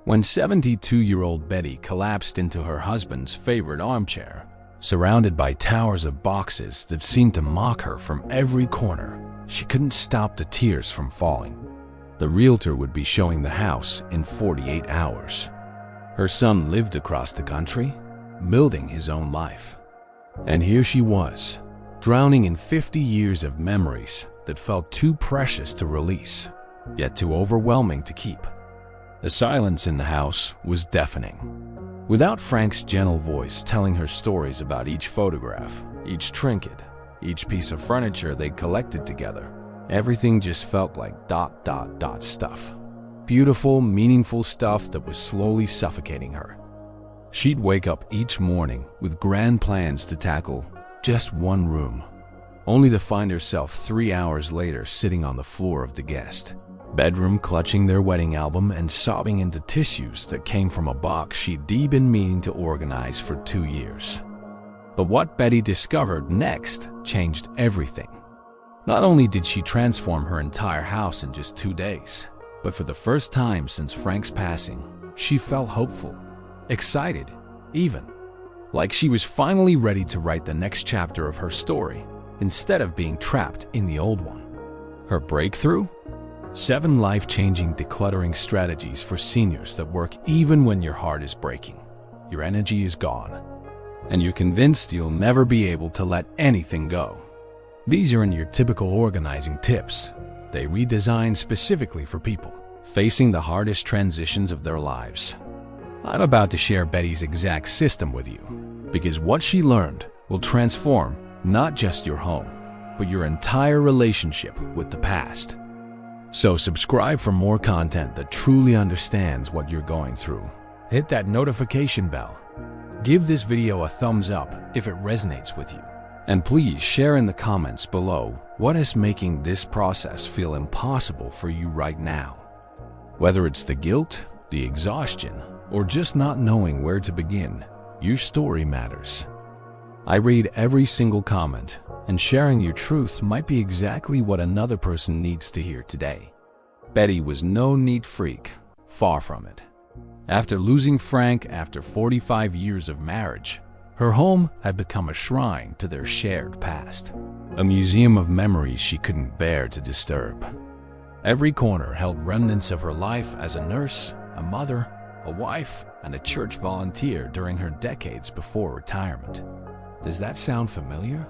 when 72-year-old Betty collapsed into her husband's favorite armchair, surrounded by towers of boxes that seemed to mock her from every corner. She couldn't stop the tears from falling. The realtor would be showing the house in 48 hours. Her son lived across the country, building his own life. And here she was, drowning in 50 years of memories that felt too precious to release, yet too overwhelming to keep. The silence in the house was deafening. Without Frank's gentle voice telling her stories about each photograph, each trinket, each piece of furniture they'd collected together, everything just felt like ... stuff. Beautiful, meaningful stuff that was slowly suffocating her. She'd wake up each morning with grand plans to tackle just one room, only to find herself 3 hours later sitting on the floor of the guest bedroom, clutching their wedding album and sobbing into tissues that came from a box she'd been meaning to organize for 2 years. But what Betty discovered next changed everything. Not only did she transform her entire house in just 2 days, but for the first time since Frank's passing, she felt hopeful, excited, even like she was finally ready to write the next chapter of her story instead of being trapped in the old one. Her breakthrough? 7 life-changing decluttering strategies for seniors that work even when your heart is breaking, your energy is gone, and you're convinced you'll never be able to let anything go. These aren't your typical organizing tips. They redesigned specifically for people facing the hardest transitions of their lives. I'm about to share Betty's exact system with you, because what she learned will transform not just your home, but your entire relationship with the past. So subscribe for more content that truly understands what you're going through. Hit that notification bell. Give this video a thumbs up if it resonates with you. And please share in the comments below what is making this process feel impossible for you right now. Whether it's the guilt, the exhaustion, or just not knowing where to begin, your story matters. I read every single comment, and sharing your truth might be exactly what another person needs to hear today. Betty was no neat freak, far from it. After losing Frank after 45 years of marriage, her home had become a shrine to their shared past, a museum of memories she couldn't bear to disturb. Every corner held remnants of her life as a nurse, a mother, a wife, and a church volunteer during her decades before retirement. Does that sound familiar?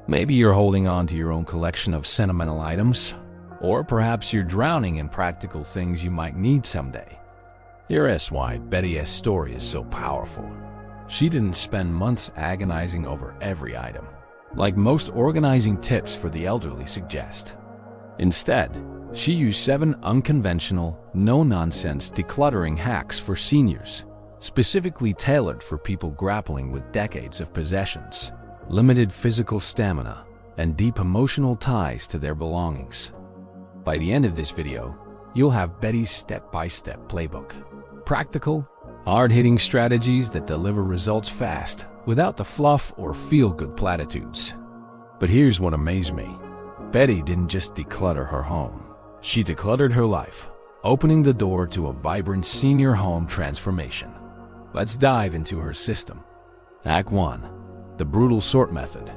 Maybe you're holding on to your own collection of sentimental items, or perhaps you're drowning in practical things you might need someday. Here is why Betty's story is so powerful. She didn't spend months agonizing over every item, like most organizing tips for the elderly suggest. Instead, she used 7 unconventional, no-nonsense decluttering hacks for seniors, specifically tailored for people grappling with decades of possessions, limited physical stamina, and deep emotional ties to their belongings. By the end of this video, you'll have Betty's step-by-step playbook. Practical, hard-hitting strategies that deliver results fast without the fluff or feel-good platitudes. But here's what amazed me. Betty didn't just declutter her home. She decluttered her life, opening the door to a vibrant senior home transformation. Let's dive into her system. Hack 1. The Brutal Sort Method.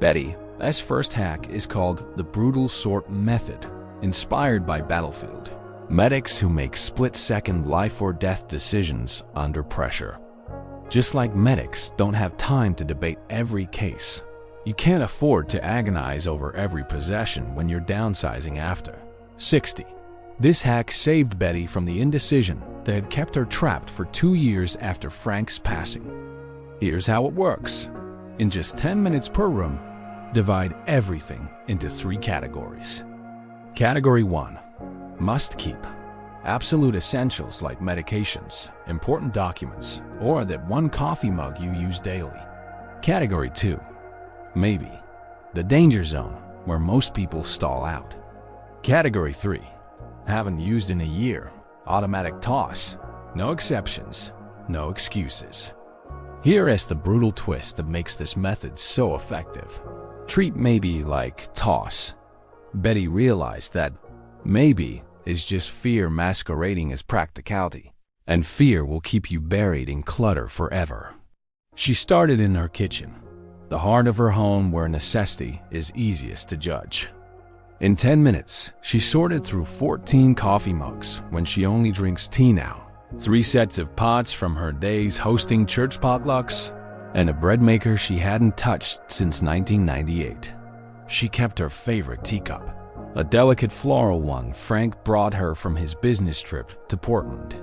Betty's first hack is called the Brutal Sort Method, inspired by Battlefield medics who make split-second life-or-death decisions under pressure. Just like medics don't have time to debate every case, you can't afford to agonize over every possession when you're downsizing after 60. This hack saved Betty from the indecision that had kept her trapped for 2 years after Frank's passing. Here's how it works. In just 10 minutes per room, divide everything into 3 categories. Category 1. Must keep. Absolute essentials like medications, important documents, or that one coffee mug you use daily. Category 2. Maybe. The danger zone, where most people stall out. Category 3. Haven't used in a year. Automatic toss. No exceptions. No excuses. Here is the brutal twist that makes this method so effective. Treat maybe like toss. Betty realized that maybe is just fear masquerading as practicality. and fear will keep you buried in clutter forever. She started in her kitchen, the heart of her home where necessity is easiest to judge. In 10 minutes, she sorted through 14 coffee mugs when she only drinks tea now, 3 sets of pots from her days hosting church potlucks, and a bread maker she hadn't touched since 1998. She kept her favorite teacup, a delicate floral one Frank brought her from his business trip to Portland.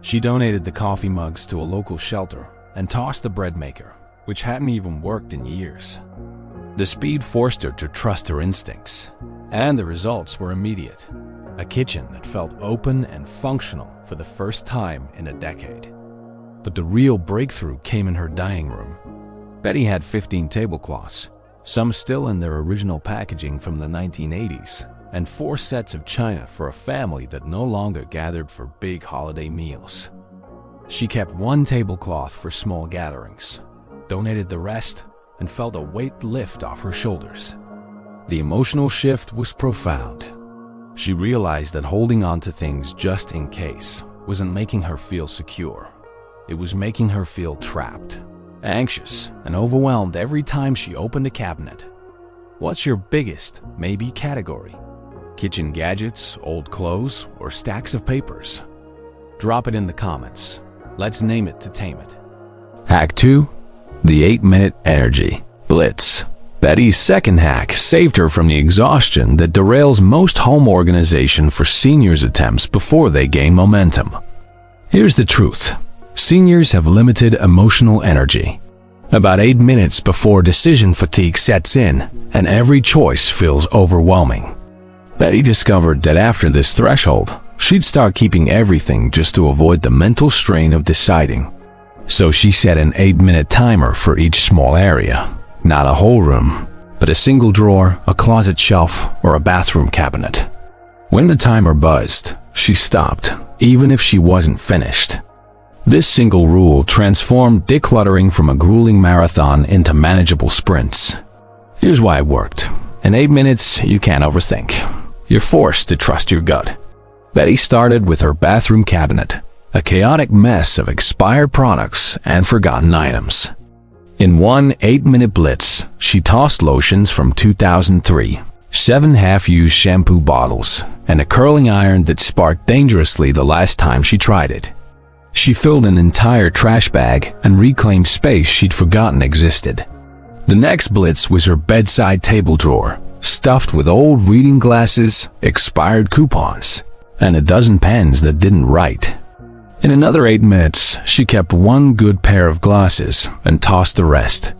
She donated the coffee mugs to a local shelter and tossed the bread maker, which hadn't even worked in years. The speed forced her to trust her instincts, and the results were immediate. A kitchen that felt open and functional for the first time in a decade. But the real breakthrough came in her dining room. Betty had 15 tablecloths, some still in their original packaging from the 1980s, and 4 sets of china for a family that no longer gathered for big holiday meals. She kept 1 tablecloth for small gatherings, donated the rest, and felt a weight lift off her shoulders. The emotional shift was profound. She realized that holding on to things just in case wasn't making her feel secure. It was making her feel trapped, anxious, and overwhelmed every time she opened a cabinet. What's your biggest maybe category? Kitchen gadgets, old clothes, or stacks of papers? Drop it in the comments. Let's name it to tame it. Hack 2. The 8-minute energy. Blitz. Betty's second hack saved her from the exhaustion that derails most home organization for seniors' attempts before they gain momentum. Here's the truth. Seniors have limited emotional energy. About 8 minutes before decision fatigue sets in, and every choice feels overwhelming. Betty discovered that after this threshold, she'd start keeping everything just to avoid the mental strain of deciding. So she set an 8-minute timer for each small area. Not a whole room, but a single drawer, a closet shelf, or a bathroom cabinet. When the timer buzzed, she stopped, even if she wasn't finished. This single rule transformed decluttering from a grueling marathon into manageable sprints. Here's why it worked. In 8 minutes, you can't overthink. You're forced to trust your gut. Betty started with her bathroom cabinet, a chaotic mess of expired products and forgotten items. In one 8-minute blitz, she tossed lotions from 2003, 7 half-used shampoo bottles, and a curling iron that sparked dangerously the last time she tried it. She filled an entire trash bag and reclaimed space she'd forgotten existed. The next blitz was her bedside table drawer, stuffed with old reading glasses, expired coupons, and a dozen pens that didn't write. In another 8 minutes, she kept 1 good pair of glasses and tossed the rest,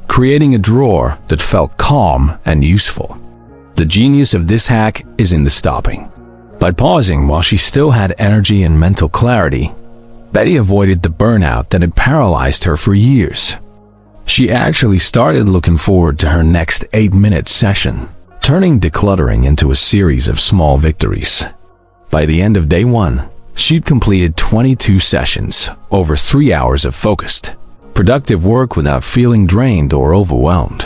creating a drawer that felt calm and useful. The genius of this hack is in the stopping. By pausing while she still had energy and mental clarity, Betty avoided the burnout that had paralyzed her for years. She actually started looking forward to her next 8-minute session, turning decluttering into a series of small victories. By the end of day 1, she'd completed 22 sessions, over 3 hours of focused, productive work without feeling drained or overwhelmed.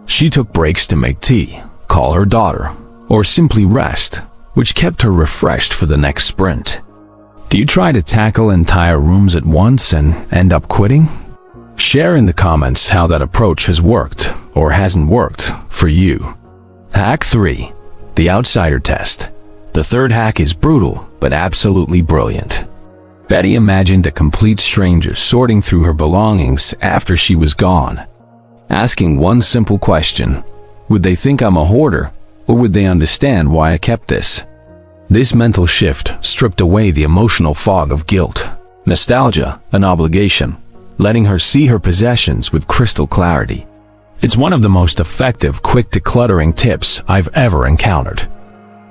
She took breaks to make tea, call her daughter, or simply rest, which kept her refreshed for the next sprint. Do you try to tackle entire rooms at once and end up quitting? Share in the comments how that approach has worked or hasn't worked for you. Hack 3. The outsider test. The third hack is brutal, but absolutely brilliant. Betty imagined a complete stranger sorting through her belongings after she was gone, asking one simple question: would they think I'm a hoarder, or would they understand why I kept this? This mental shift stripped away the emotional fog of guilt, nostalgia, and obligation, letting her see her possessions with crystal clarity. It's one of the most effective quick decluttering tips I've ever encountered.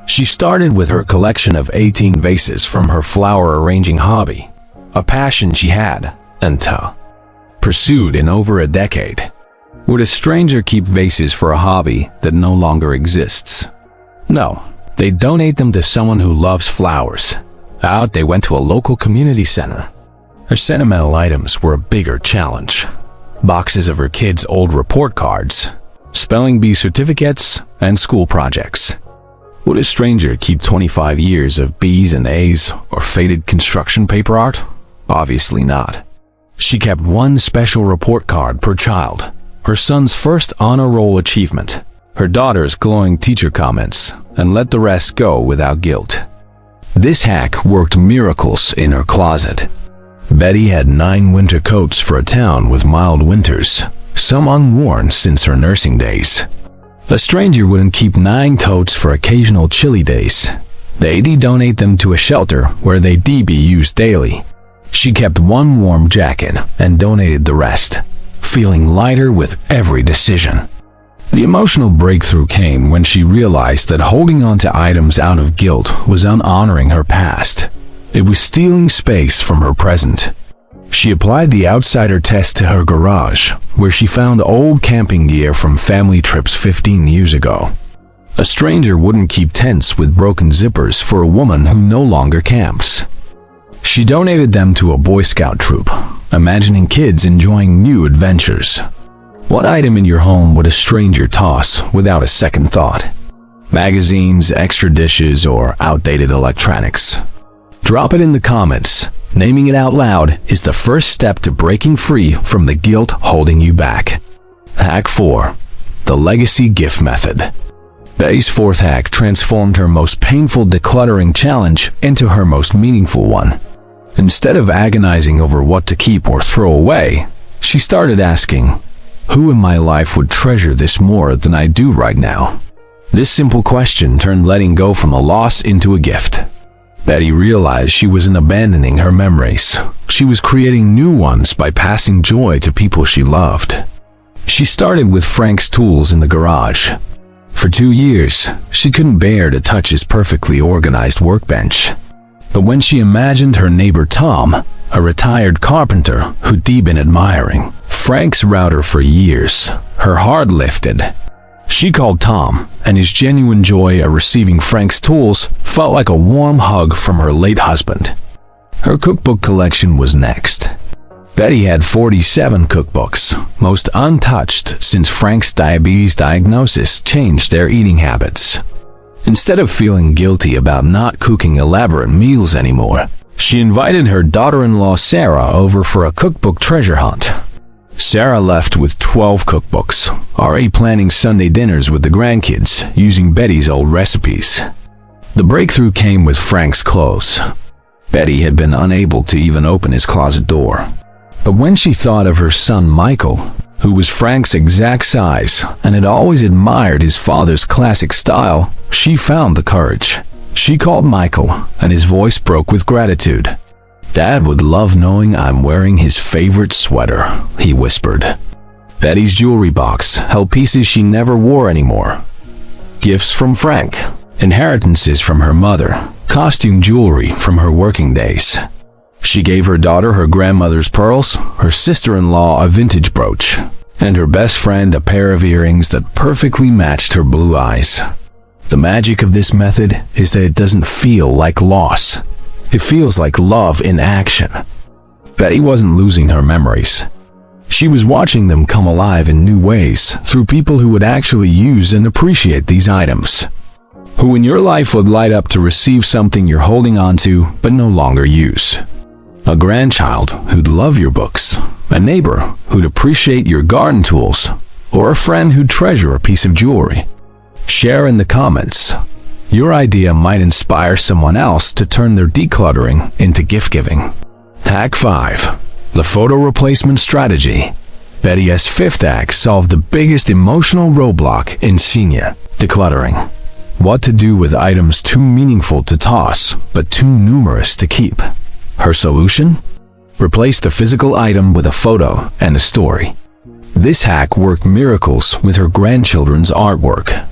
She started with her collection of 18 vases from her flower arranging hobby, a passion she had and pursued in over a decade. Would a stranger keep vases for a hobby that no longer exists? No, they donate them to someone who loves flowers. Out they went to a local community center. Her sentimental items were a bigger challenge. Boxes of her kids' old report cards, spelling bee certificates, and school projects. Would a stranger keep 25 years of B's and A's or faded construction paper art? Obviously not. She kept one special report card per child, her son's first honor roll achievement, her daughter's glowing teacher comments, and let the rest go without guilt. This hack worked miracles in her closet. Betty had 9 winter coats for a town with mild winters, some unworn since her nursing days. A stranger wouldn't keep 9 coats for occasional chilly days. They'd donate them to a shelter where they'd be used daily. She kept 1 warm jacket and donated the rest, feeling lighter with every decision. The emotional breakthrough came when she realized that holding on to items out of guilt was unhonoring her past. It was stealing space from her present. She applied the outsider test to her garage, where she found old camping gear from family trips 15 years ago. A stranger wouldn't keep tents with broken zippers for a woman who no longer camps. She donated them to a Boy Scout troop, imagining kids enjoying new adventures. What item in your home would a stranger toss without a second thought? Magazines, extra dishes, or outdated electronics? Drop it in the comments. Naming it out loud is the first step to breaking free from the guilt holding you back. Hack 4. The Legacy Gift Method. Betty's 4th hack transformed her most painful decluttering challenge into her most meaningful one. Instead of agonizing over what to keep or throw away, she started asking, who in my life would treasure this more than I do right now? This simple question turned letting go from a loss into a gift. Betty realized she wasn't abandoning her memories. She was creating new ones by passing joy to people she loved. She started with Frank's tools in the garage. For 2 years, she couldn't bear to touch his perfectly organized workbench. But when she imagined her neighbor Tom, a retired carpenter who'd been admiring Frank's router for years, her heart lifted. She called Tom, and his genuine joy at receiving Frank's tools felt like a warm hug from her late husband. Her cookbook collection was next. Betty had 47 cookbooks, most untouched since Frank's diabetes diagnosis changed their eating habits. Instead of feeling guilty about not cooking elaborate meals anymore, she invited her daughter-in-law Sarah over for a cookbook treasure hunt. Sarah left with 12 cookbooks, already planning Sunday dinners with the grandkids using Betty's old recipes. The breakthrough came with Frank's clothes. Betty had been unable to even open his closet door. But when she thought of her son Michael, who was Frank's exact size and had always admired his father's classic style, she found the courage. She called Michael, and his voice broke with gratitude. "Dad would love knowing I'm wearing his favorite sweater," he whispered. Betty's jewelry box held pieces she never wore anymore. Gifts from Frank, inheritances from her mother, costume jewelry from her working days. She gave her daughter her grandmother's pearls, her sister-in-law a vintage brooch, and her best friend a pair of earrings that perfectly matched her blue eyes. The magic of this method is that it doesn't feel like loss. It feels like love in action. Betty wasn't losing her memories. She was watching them come alive in new ways through people who would actually use and appreciate these items. Who in your life would light up to receive something you're holding on to but no longer use? A grandchild who'd love your books, a neighbor who'd appreciate your garden tools, or a friend who'd treasure a piece of jewelry. Share in the comments. Your idea might inspire someone else to turn their decluttering into gift-giving. Hack 5. The Photo Replacement Strategy. Betty's 5th hack solved the biggest emotional roadblock in senior decluttering. What to do with items too meaningful to toss, but too numerous to keep. Her solution? Replace the physical item with a photo and a story. This hack worked miracles with her grandchildren's artwork.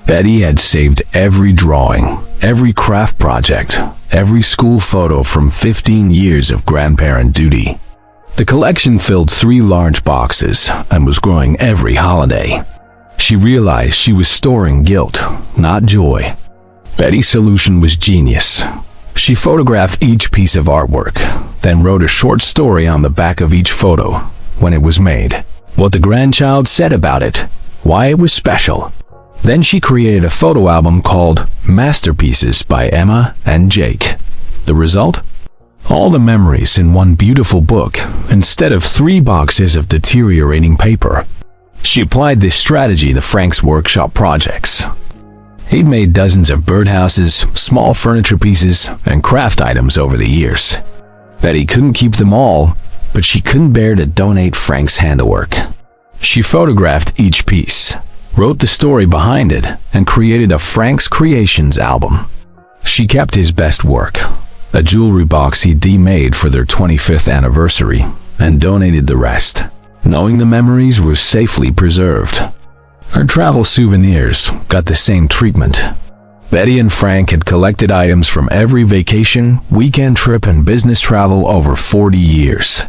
Betty had saved every drawing, every craft project, every school photo from 15 years of grandparent duty. The collection filled 3 large boxes and was growing every holiday. She realized she was storing guilt, not joy. Betty's solution was genius. She photographed each piece of artwork, then wrote a short story on the back of each photo, when it was made, what the grandchild said about it, why it was special. Then she created a photo album called Masterpieces by Emma and Jake. The result? All the memories in one beautiful book, instead of 3 boxes of deteriorating paper. She applied this strategy to Frank's workshop projects. He'd made dozens of birdhouses, small furniture pieces, and craft items over the years. Betty couldn't keep them all, but she couldn't bear to donate Frank's handiwork. She photographed each piece, wrote the story behind it, and created a Frank's Creations album. She kept his best work, a jewelry box he'd made for their 25th anniversary, and donated the rest, knowing the memories were safely preserved. Her travel souvenirs got the same treatment. Betty and Frank had collected items from every vacation, weekend trip, and business travel over 40 years.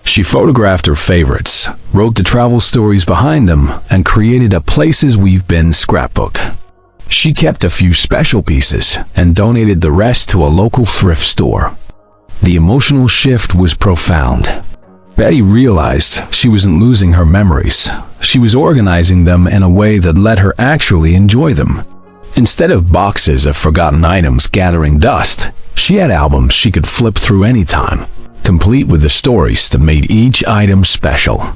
She photographed her favorites, wrote the travel stories behind them, and created a Places We've Been scrapbook. She kept a few special pieces and donated the rest to a local thrift store. The emotional shift was profound. Betty realized she wasn't losing her memories. She was organizing them in a way that let her actually enjoy them. Instead of boxes of forgotten items gathering dust, she had albums she could flip through anytime, complete with the stories that made each item special.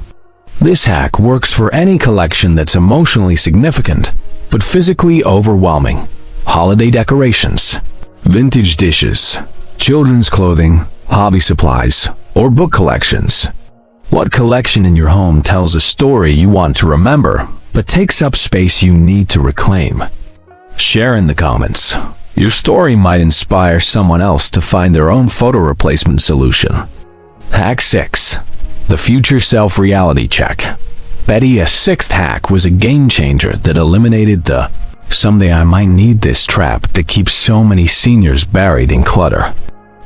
This hack works for any collection that's emotionally significant, but physically overwhelming. Holiday decorations, vintage dishes, children's clothing, hobby supplies, or book collections. What collection in your home tells a story you want to remember, but takes up space you need to reclaim? Share in the comments. Your story might inspire someone else to find their own photo replacement solution. Hack 6. The Future Self Reality Check. Betty's 6th hack was a game changer that eliminated the "someday I might need this" trap that keeps so many seniors buried in clutter.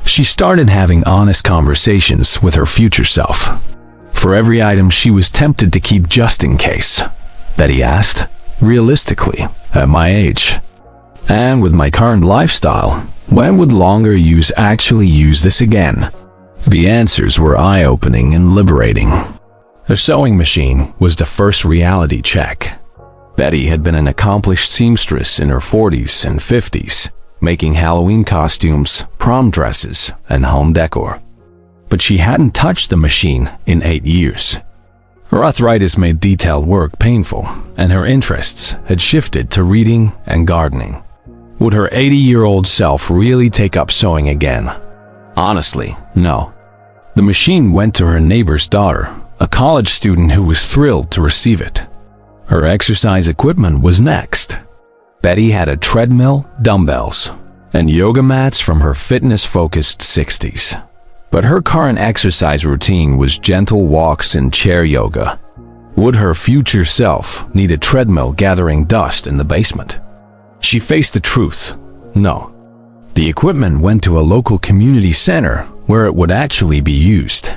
She started having honest conversations with her future self. For every item she was tempted to keep just in case, Betty asked, realistically, at my age, and with my current lifestyle, when would longer use actually use this again? The answers were eye-opening and liberating. Her sewing machine was the first reality check. Betty had been an accomplished seamstress in her 40s and 50s, making Halloween costumes, prom dresses, and home decor. But she hadn't touched the machine in 8 years. Her arthritis made detailed work painful, and her interests had shifted to reading and gardening. Would her 80-year-old self really take up sewing again? Honestly, no. The machine went to her neighbor's daughter, a college student who was thrilled to receive it. Her exercise equipment was next. Betty had a treadmill, dumbbells, and yoga mats from her fitness-focused 60s. But her current exercise routine was gentle walks and chair yoga. Would her future self need a treadmill gathering dust in the basement? She faced the truth. No. The equipment went to a local community center where it would actually be used.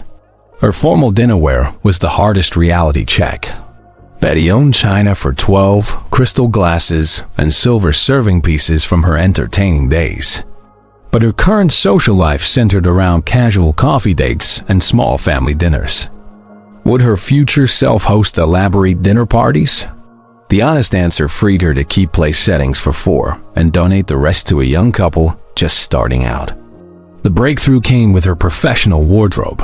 Her formal dinnerware was the hardest reality check. Betty owned china for 12, crystal glasses, and silver serving pieces from her entertaining days. But her current social life centered around casual coffee dates and small family dinners. Would her future self host elaborate dinner parties? The honest answer freed her to keep place settings for 4 and donate the rest to a young couple just starting out. The breakthrough came with her professional wardrobe.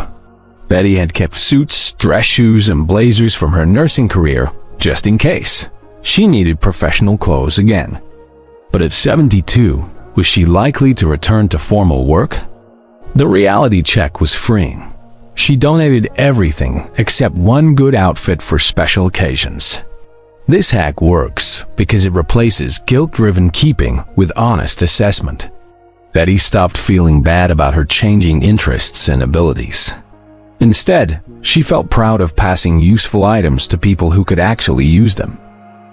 Betty had kept suits, dress shoes, and blazers from her nursing career just in case she needed professional clothes again. But at 72, was she likely to return to formal work? The reality check was freeing. She donated everything except one good outfit for special occasions. This hack works because it replaces guilt-driven keeping with honest assessment. Betty stopped feeling bad about her changing interests and abilities. Instead, she felt proud of passing useful items to people who could actually use them.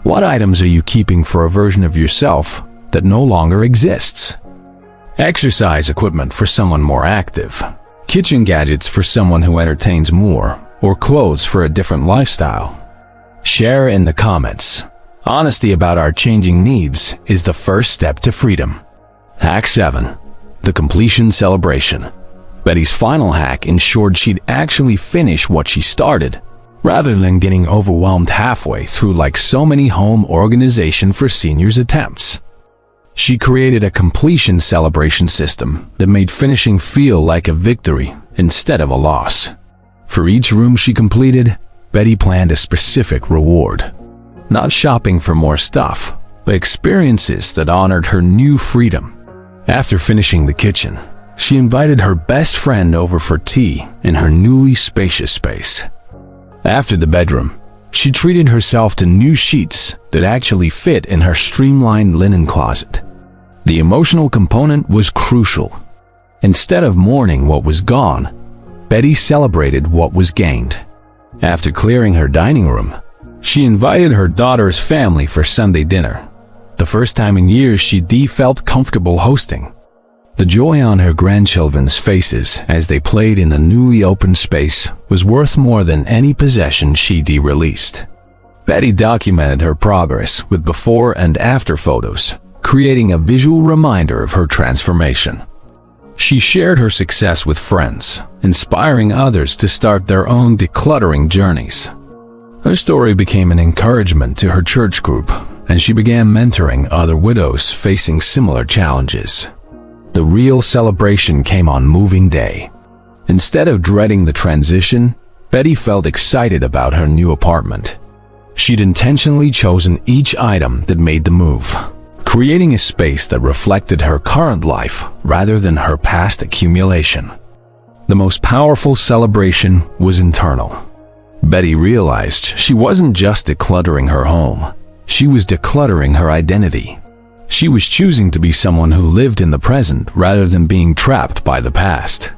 What items are you keeping for a version of yourself that no longer exists? Exercise equipment for someone more active, kitchen gadgets for someone who entertains more, or clothes for a different lifestyle. Share in the comments. Honesty about our changing needs is the first step to freedom. Hack 7. The Completion Celebration. Betty's final hack ensured she'd actually finish what she started, rather than getting overwhelmed halfway through like so many home organization for seniors attempts. She created a completion celebration system that made finishing feel like a victory instead of a loss. For each room she completed, Betty planned a specific reward. Not shopping for more stuff, but experiences that honored her new freedom. After finishing the kitchen, she invited her best friend over for tea in her newly spacious space. After the bedroom, she treated herself to new sheets that actually fit in her streamlined linen closet. The emotional component was crucial. Instead of mourning what was gone, Betty celebrated what was gained. After clearing her dining room, she invited her daughter's family for Sunday dinner. The first time in years she felt comfortable hosting. The joy on her grandchildren's faces as they played in the newly opened space was worth more than any possession she released. Betty documented her progress with before and after photos, creating a visual reminder of her transformation. She shared her success with friends, inspiring others to start their own decluttering journeys. Her story became an encouragement to her church group, and she began mentoring other widows facing similar challenges. The real celebration came on moving day. Instead of dreading the transition, Betty felt excited about her new apartment. She'd intentionally chosen each item that made the move, creating a space that reflected her current life rather than her past accumulation. The most powerful celebration was internal. Betty realized she wasn't just decluttering her home, she was decluttering her identity. She was choosing to be someone who lived in the present rather than being trapped by the past.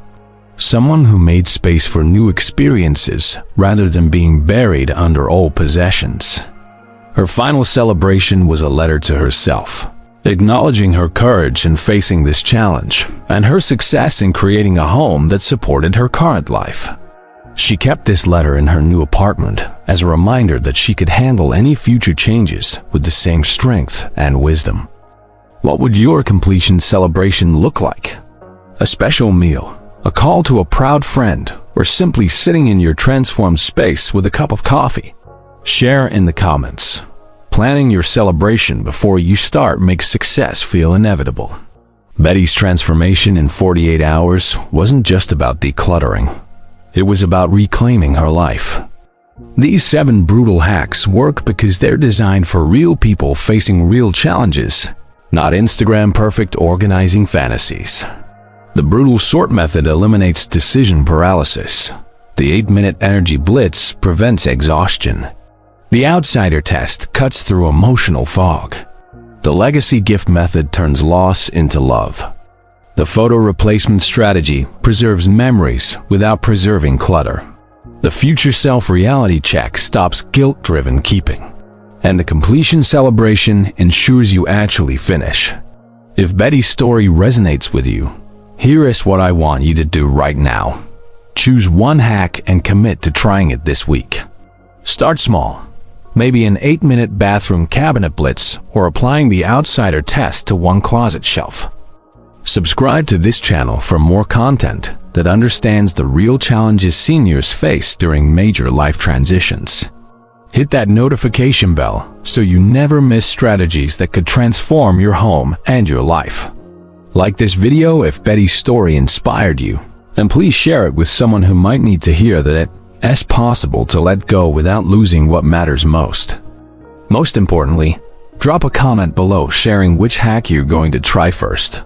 Someone who made space for new experiences rather than being buried under old possessions. Her final celebration was a letter to herself, acknowledging her courage in facing this challenge and her success in creating a home that supported her current life. She kept this letter in her new apartment as a reminder that she could handle any future changes with the same strength and wisdom. What would your completion celebration look like? A special meal, a call to a proud friend, or simply sitting in your transformed space with a cup of coffee? Share in the comments. Planning your celebration before you start makes success feel inevitable. Betty's transformation in 48 hours wasn't just about decluttering. It was about reclaiming her life. These 7 brutal hacks work because they're designed for real people facing real challenges, not Instagram perfect organizing fantasies. The brutal sort method eliminates decision paralysis. The 8-minute energy blitz prevents exhaustion. The outsider test cuts through emotional fog. The legacy gift method turns loss into love. The photo replacement strategy preserves memories without preserving clutter. The future self reality check stops guilt-driven keeping. And the completion celebration ensures you actually finish. If Betty's story resonates with you, here is what I want you to do right now. Choose one hack and commit to trying it this week. Start small. Maybe an 8-minute bathroom cabinet blitz or applying the outsider test to one closet shelf. Subscribe to this channel for more content that understands the real challenges seniors face during major life transitions. Hit that notification bell so you never miss strategies that could transform your home and your life. Like this video if Betty's story inspired you, and please share it with someone who might need to hear that it's possible to let go without losing what matters most. Most importantly, drop a comment below sharing which hack you're going to try first.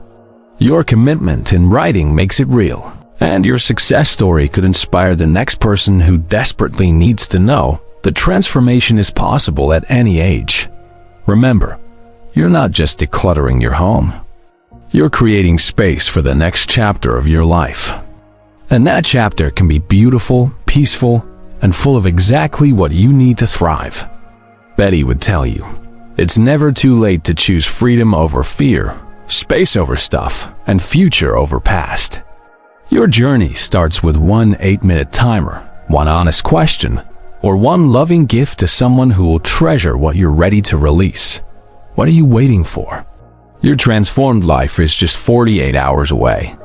Your commitment in writing makes it real, and your success story could inspire the next person who desperately needs to know that transformation is possible at any age. Remember, you're not just decluttering your home. You're creating space for the next chapter of your life. And that chapter can be beautiful, peaceful, and full of exactly what you need to thrive. Betty would tell you, it's never too late to choose freedom over fear, space over stuff, and future over past. Your journey starts with one 8-minute timer, one honest question, or one loving gift to someone who will treasure what you're ready to release. What are you waiting for? Your transformed life is just 48 hours away.